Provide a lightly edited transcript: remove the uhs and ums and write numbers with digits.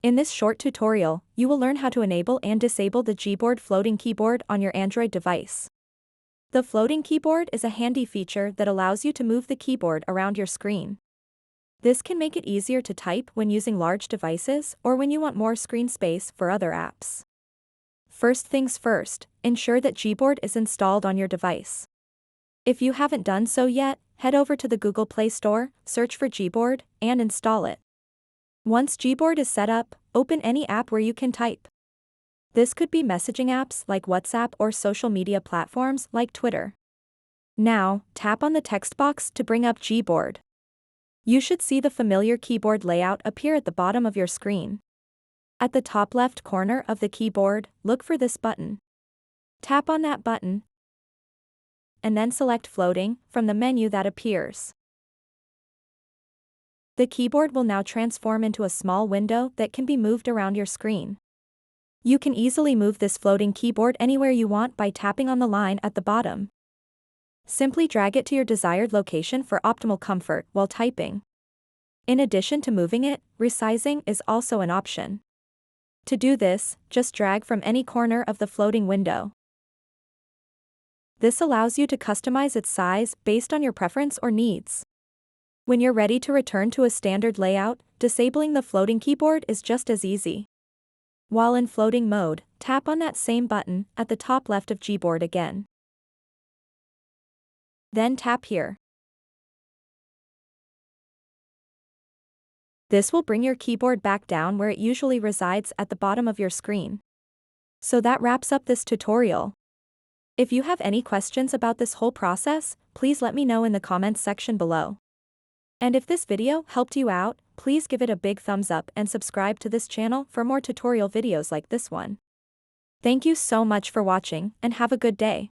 In this short tutorial, you will learn how to enable and disable the Gboard floating keyboard on your Android device. The floating keyboard is a handy feature that allows you to move the keyboard around your screen. This can make it easier to type when using large devices or when you want more screen space for other apps. First things first, ensure that Gboard is installed on your device. If you haven't done so yet, head over to the Google Play Store, search for Gboard, and install it. Once Gboard is set up, open any app where you can type. This could be messaging apps like WhatsApp or social media platforms like Twitter. Now, tap on the text box to bring up Gboard. You should see the familiar keyboard layout appear at the bottom of your screen. At the top left corner of the keyboard, look for this button. Tap on that button, and then select Floating from the menu that appears. The keyboard will now transform into a small window that can be moved around your screen. You can easily move this floating keyboard anywhere you want by tapping on the line at the bottom. Simply drag it to your desired location for optimal comfort while typing. In addition to moving it, resizing is also an option. To do this, just drag from any corner of the floating window. This allows you to customize its size based on your preference or needs. When you're ready to return to a standard layout, disabling the floating keyboard is just as easy. While in floating mode, tap on that same button at the top left of Gboard again. Then tap here. This will bring your keyboard back down where it usually resides at the bottom of your screen. So that wraps up this tutorial. If you have any questions about this whole process, please let me know in the comments section below. And if this video helped you out, please give it a big thumbs up and subscribe to this channel for more tutorial videos like this one. Thank you so much for watching and have a good day.